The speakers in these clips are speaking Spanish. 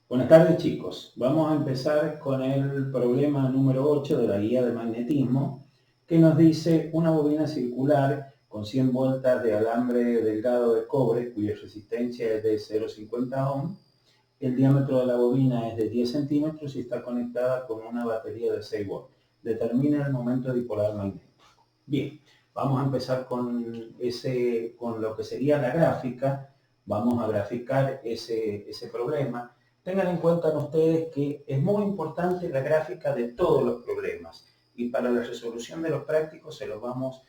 Buenas tardes chicos, vamos a empezar con el problema número 8 de la guía de magnetismo que nos dice una bobina circular con 100 vueltas de alambre delgado de cobre cuya resistencia es de 0,50 ohm. El diámetro de la bobina es de 10 centímetros y está conectada con una batería de 6 volts. Determina el momento dipolar magnético. Bien, vamos a empezar con lo que sería la gráfica. Vamos a graficar ese problema. Tengan en cuenta ustedes que es muy importante la gráfica de todos los problemas y para la resolución de los prácticos se los vamos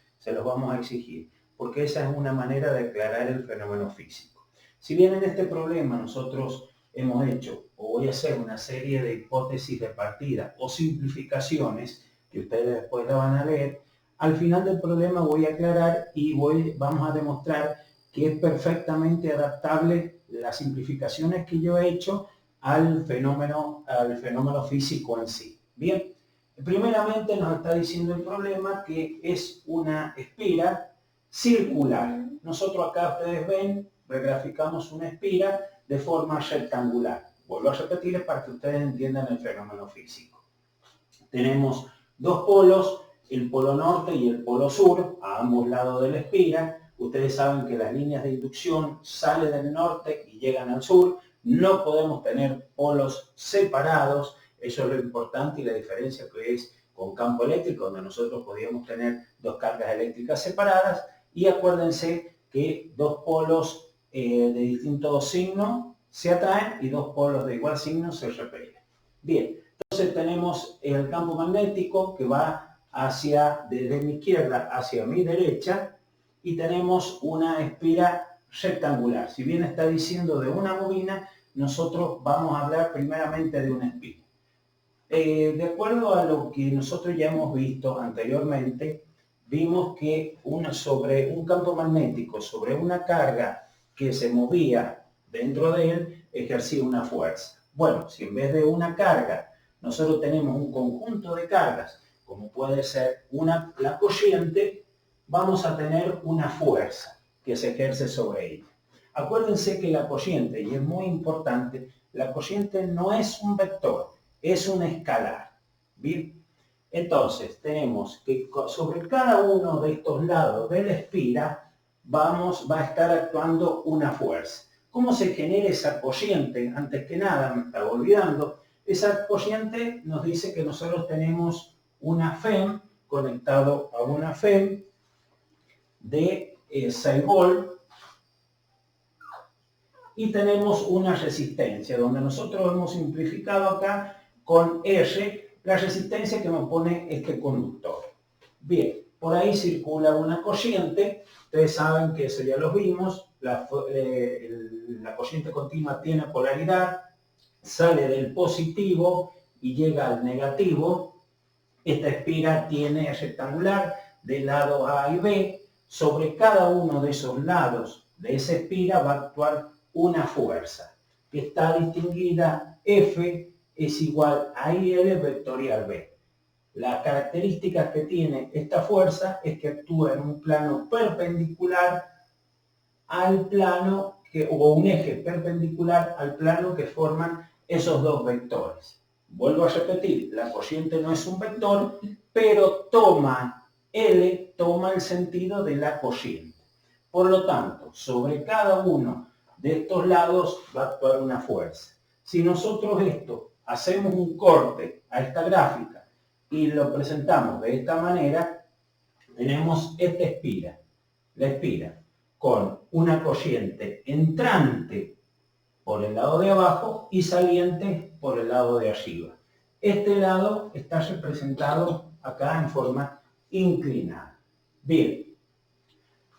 a exigir, porque esa es una manera de aclarar el fenómeno físico. Si bien en este problema nosotros hemos hecho, o voy a hacer una serie de hipótesis de partida o simplificaciones, que ustedes después la van a leer, al final del problema voy a aclarar y vamos a demostrar que es perfectamente adaptable las simplificaciones que yo he hecho al fenómeno físico en sí. Bien, primeramente nos está diciendo el problema que es una espira circular. Nosotros acá ustedes ven, regraficamos una espira de forma rectangular. Vuelvo a repetir para que ustedes entiendan el fenómeno físico. Tenemos dos polos, el polo norte y el polo sur, a ambos lados de la espira. Ustedes saben que las líneas de inducción salen del norte y llegan al sur. No podemos tener polos separados. Eso es lo importante y la diferencia que es con campo eléctrico, donde nosotros podíamos tener dos cargas eléctricas separadas. Y acuérdense que dos polos de distinto signo se atraen y dos polos de igual signo se repelen. Bien, entonces tenemos el campo magnético que va desde mi izquierda hacia mi derecha y tenemos una espira rectangular. Si bien está diciendo de una bobina, nosotros vamos a hablar primeramente de una espira. De acuerdo a lo que nosotros ya hemos visto anteriormente, vimos que sobre un campo magnético, sobre una carga que se movía dentro de él, ejercía una fuerza. Bueno, si en vez de una carga nosotros tenemos un conjunto de cargas, como puede ser la corriente, vamos a tener una fuerza que se ejerce sobre ella. Acuérdense que la corriente, y es muy importante, la corriente no es un vector, es un escalar. ¿Bien? Entonces, tenemos que sobre cada uno de estos lados de la espira va a estar actuando una fuerza. ¿Cómo se genera esa corriente? Antes que nada, me estaba olvidando, esa corriente nos dice que nosotros tenemos una FEM conectado a una FEM de 6 volts y tenemos una resistencia, donde nosotros hemos simplificado acá con R la resistencia que nos pone este conductor. Bien, por ahí circula una corriente, ustedes saben que eso ya lo vimos, la corriente continua tiene polaridad, sale del positivo y llega al negativo. Esta espira tiene rectangular de lado A y B. Sobre cada uno de esos lados de esa espira va a actuar una fuerza que está distinguida F es igual a IL vectorial B. Las características que tiene esta fuerza es que actúa en un plano perpendicular al plano o un eje perpendicular al plano que forman esos dos vectores. Vuelvo a repetir, la corriente no es un vector, pero L toma el sentido de la corriente. Por lo tanto, sobre cada uno de estos lados va a actuar una fuerza. Si nosotros hacemos un corte a esta gráfica y lo presentamos de esta manera, tenemos esta espira. La espira con una corriente entrante por el lado de abajo y saliente por el lado de arriba. Este lado está representado acá en forma inclinada. Bien,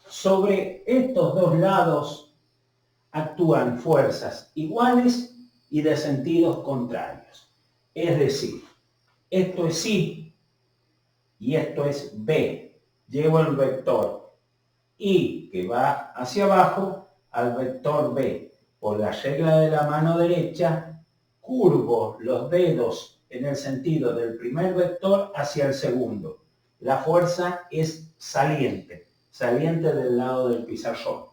sobre estos dos lados actúan fuerzas iguales y de sentidos contrarios. Es decir, esto es I y esto es B. Llevo el vector I que va hacia abajo al vector B. Por la regla de la mano derecha, curvo los dedos en el sentido del primer vector hacia el segundo. La fuerza es saliente del lado del pizarrón.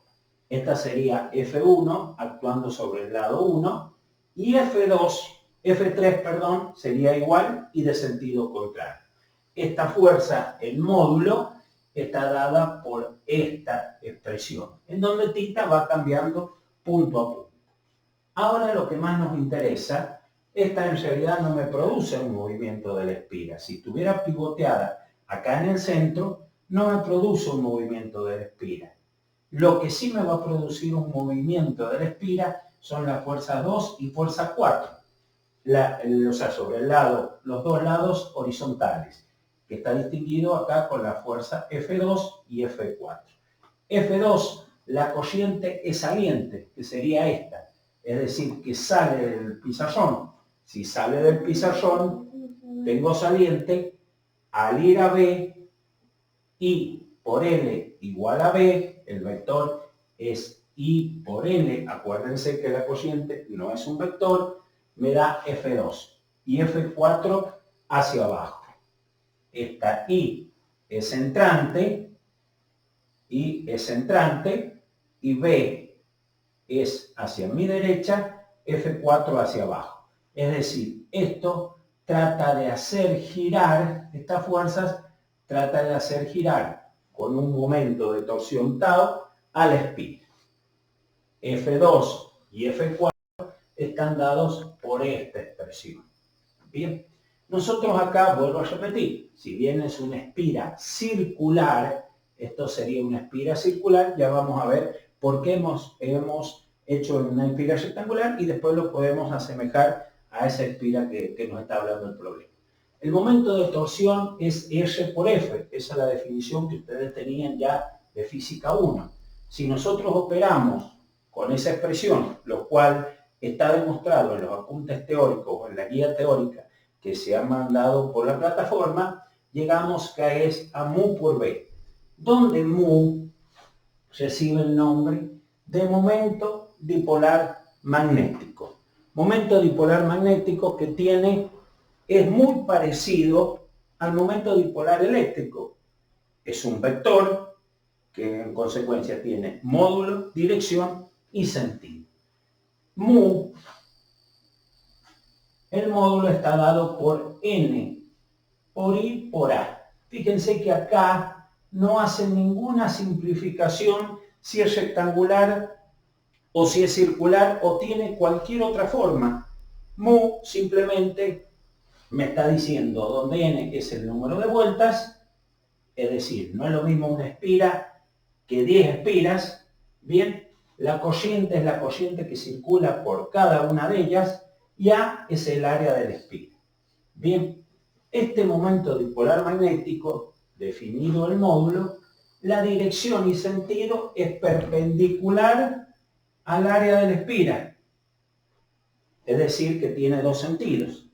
Esta sería F1 actuando sobre el lado 1 Y F3, perdón, sería igual y de sentido contrario. Esta fuerza, el módulo, está dada por esta expresión, en donde θ va cambiando punto a punto. Ahora lo que más nos interesa, esta en realidad no me produce un movimiento de la espira. Si estuviera pivoteada acá en el centro, no me produce un movimiento de la espira. Lo que sí me va a producir un movimiento de la espira son las fuerzas 2 y fuerza 4. O sea, sobre el lado, los dos lados horizontales, que está distinguido acá con la fuerza F2 y F4. F2, la corriente es saliente, que sería esta, es decir, que sale del pizarrón. Si sale del pizarrón, tengo saliente, al ir a B, I por L igual a B, el vector es I por L, acuérdense que la corriente no es un vector, me da F2 y F4 hacia abajo. Esta I es entrante y B es hacia mi derecha, F4 hacia abajo. Es decir, esto trata de hacer girar, estas fuerzas trata de hacer girar con un momento de torsión tau a la espira. F2 y F4 están dados por esta expresión. Bien, nosotros acá, vuelvo a repetir, si bien es una espira circular, esto sería una espira circular, ya vamos a ver por qué hemos hecho una espira rectangular y después lo podemos asemejar a esa espira que nos está hablando el problema. El momento de torsión es R por F, esa es la definición que ustedes tenían ya de física 1. Si nosotros operamos con esa expresión, lo cual está demostrado en los apuntes teóricos o en la guía teórica que se ha mandado por la plataforma, llegamos que es a mu por B, donde mu recibe el nombre de momento dipolar magnético. Momento dipolar magnético que es muy parecido al momento dipolar eléctrico. Es un vector que en consecuencia tiene módulo, dirección y sentido. Mu, el módulo está dado por N, por I, por A. Fíjense que acá no hacen ninguna simplificación si es rectangular o si es circular o tiene cualquier otra forma. Mu simplemente me está diciendo donde N es el número de vueltas, es decir, no es lo mismo una espira que 10 espiras. Bien, la corriente es la corriente que circula por cada una de ellas y A es el área de la espira. Bien, este momento dipolar magnético, definido el módulo, la dirección y sentido es perpendicular al área de la espira, es decir, que tiene dos sentidos.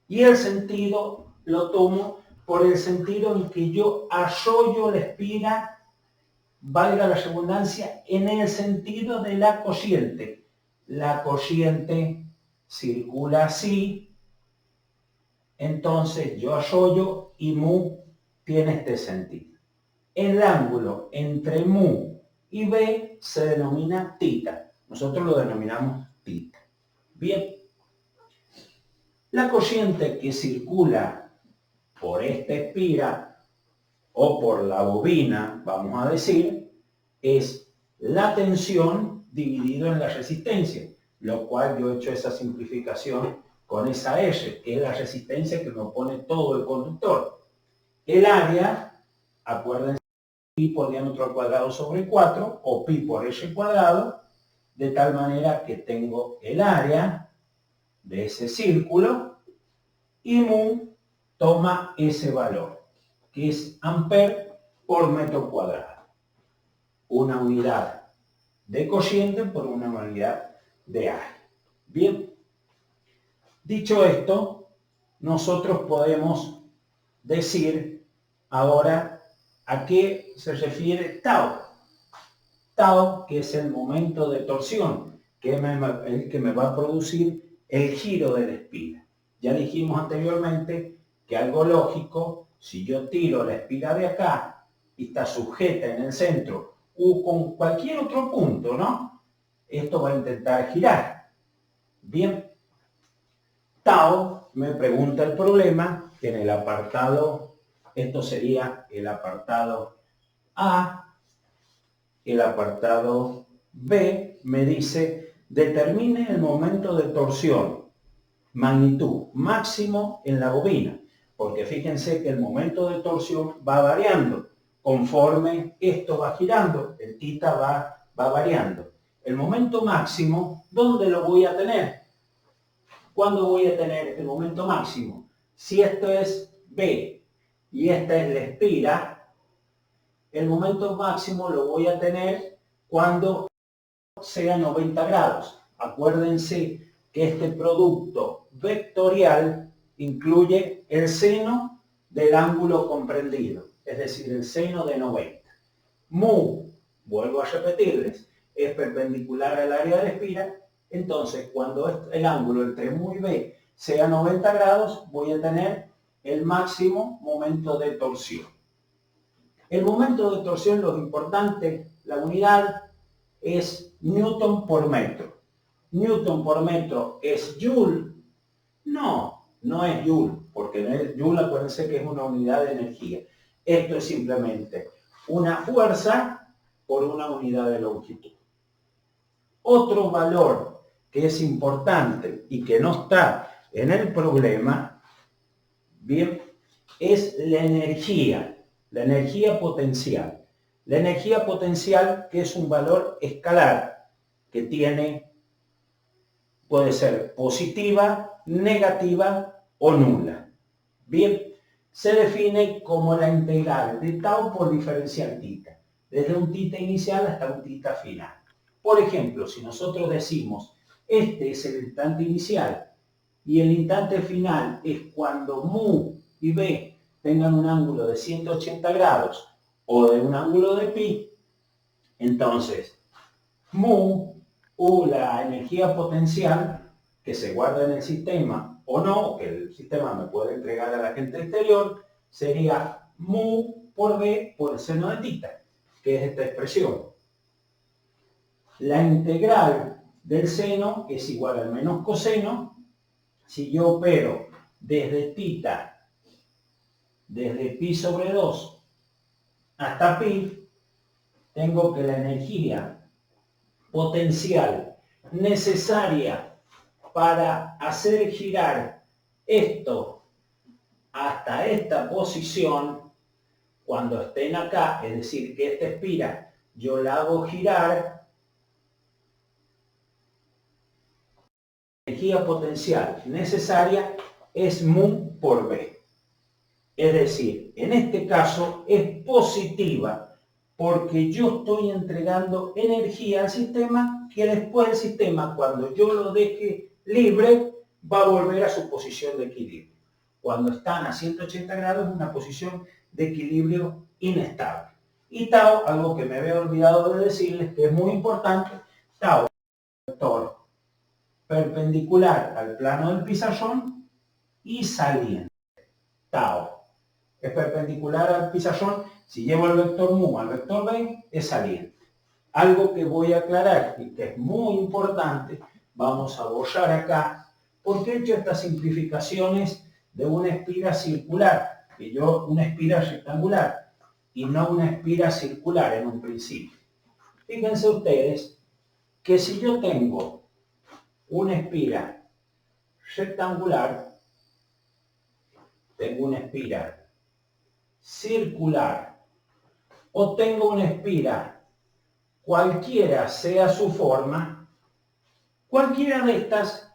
Y el sentido lo tomo por el sentido en que yo arrollo la espira, valga la redundancia, en el sentido de la corriente. La corriente circula así, entonces yo arrollo y mu tiene este sentido. El ángulo entre mu y B se denomina θ. Nosotros lo denominamos θ. Bien. La corriente que circula por esta espira o por la bobina, vamos a decir, es la tensión dividido en la resistencia, lo cual yo he hecho esa simplificación con esa R, que es la resistencia que me opone todo el conductor. El área, acuérdense, pi por diámetro al cuadrado sobre 4 o pi por r cuadrado, de tal manera que tengo el área de ese círculo y mu toma ese valor, que es amper por metro cuadrado. Una unidad de corriente por una unidad de área. Bien, dicho esto, nosotros podemos decir ahora a qué se refiere tau. Tau, que es el momento de torsión, que es el que me va a producir el giro de la espira. Ya dijimos anteriormente que algo lógico, si yo tiro la espira de acá y está sujeta en el centro o con cualquier otro punto, ¿no? Esto va a intentar girar. Bien, Tau me pregunta el problema que en el apartado, esto sería el apartado A, el apartado B me dice, determine el momento de torsión, magnitud máximo en la bobina, porque fíjense que el momento de torsión va variando conforme esto va girando, el tita va variando. El momento máximo, ¿dónde lo voy a tener? ¿Cuándo voy a tener el momento máximo? Si esto es B y esta es la espira, el momento máximo lo voy a tener cuando sea 90 grados. Acuérdense que este producto vectorial incluye el seno del ángulo comprendido, es decir, el seno de 90. Mu, vuelvo a repetirles, es perpendicular al área de espira. Entonces, cuando el ángulo entre mu y B sea 90 grados, voy a tener el máximo momento de torsión. El momento de torsión, lo importante, la unidad es Newton por metro. Newton por metro es Joule. No es Joule, porque no es Joule, acuérdense que es una unidad de energía. Esto es simplemente una fuerza por una unidad de longitud. Otro valor que es importante y que no está en el problema, bien, es la energía potencial. La energía potencial, que es un valor escalar, que puede ser positiva, negativa o nula. Bien, se define como la integral de tau por diferencial tita, desde un tita inicial hasta un tita final. Por ejemplo, si nosotros decimos, este es el instante inicial y el instante final es cuando mu y b tengan un ángulo de 180 grados o de un ángulo de pi, entonces mu, la energía potencial que se guarda en el sistema o no, que el sistema me puede entregar a la gente exterior, sería mu por b por el seno de tita, que es esta expresión. La integral del seno es igual al menos coseno. Si yo opero desde tita, desde pi sobre 2 hasta pi, tengo que la energía potencial necesaria para hacer girar esto hasta esta posición, cuando estén acá, es decir, que esta espira yo la hago girar, la energía potencial necesaria es mu por b. Es decir, en este caso es positiva, porque yo estoy entregando energía al sistema que después el sistema, cuando yo lo deje libre, va a volver a su posición de equilibrio. Cuando están a 180 grados es una posición de equilibrio inestable. Y tau, algo que me había olvidado de decirles, que es muy importante, tau es un vector perpendicular al plano del pizarrón y saliente. Tau es perpendicular al pizarrón. Si llevo el vector mu al vector b, es saliente. Algo que voy a aclarar y que es muy importante, vamos a borrar acá, porque he hecho estas simplificaciones de una espira circular, una espira rectangular, y no una espira circular en un principio. Fíjense ustedes que si yo tengo una espira rectangular, tengo una espira circular o tengo una espira, cualquiera sea su forma, cualquiera de estas,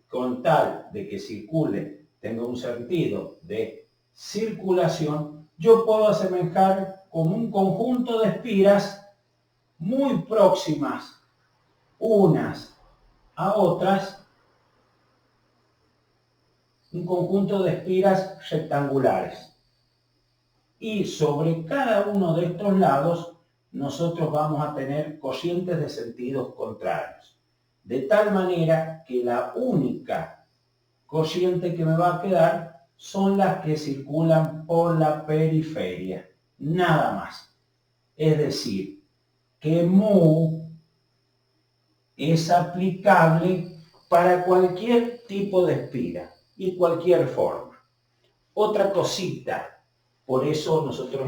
con tal de que circule, tenga un sentido de circulación, yo puedo asemejar como un conjunto de espiras muy próximas unas a otras, un conjunto de espiras rectangulares. Y sobre cada uno de estos lados nosotros vamos a tener cocientes de sentidos contrarios. De tal manera que la única cociente que me va a quedar son las que circulan por la periferia. Nada más. Es decir, que mu es aplicable para cualquier tipo de espira y cualquier forma. Otra cosita, por eso nosotros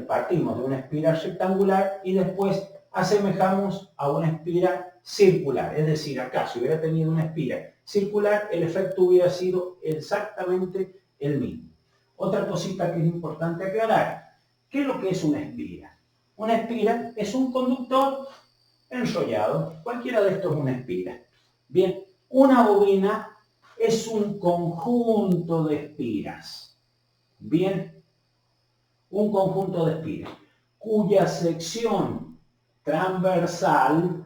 partimos de una espira rectangular y después asemejamos a una espira circular. Es decir, acá si hubiera tenido una espira circular, el efecto hubiera sido exactamente el mismo. Otra cosita que es importante aclarar, ¿qué es lo que es una espira? Una espira es un conductor enrollado. Cualquiera de estos es una espira. Bien, una bobina es un conjunto de espiras. Bien, un conjunto de espiras cuya sección transversal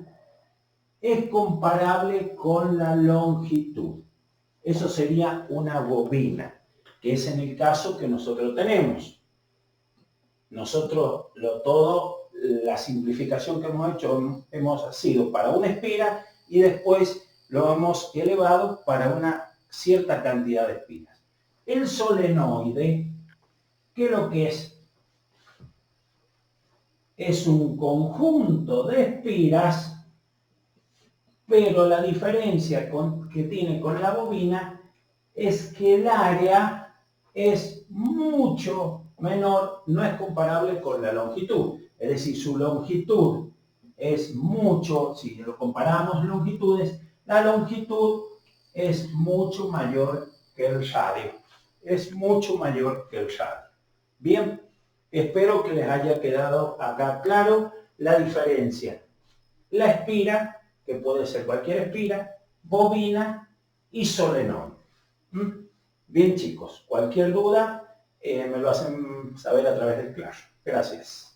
es comparable con la longitud. Eso sería una bobina, que es en el caso que nosotros tenemos. Nosotros la simplificación que hemos hecho hemos sido para una espira y después lo hemos elevado para una cierta cantidad de espiras. El solenoide, ¿qué es lo que es? Es un conjunto de espiras, pero la diferencia que tiene con la bobina es que el área es mucho menor, no es comparable con la longitud. Es decir, su longitud es mucho, si lo comparamos longitudes, la longitud es mucho mayor que el radio. Es mucho mayor que el radio. Bien, espero que les haya quedado acá claro la diferencia. La espira, que puede ser cualquier espira, bobina y solenoide. Bien chicos, cualquier duda me lo hacen saber a través del Clash. Gracias.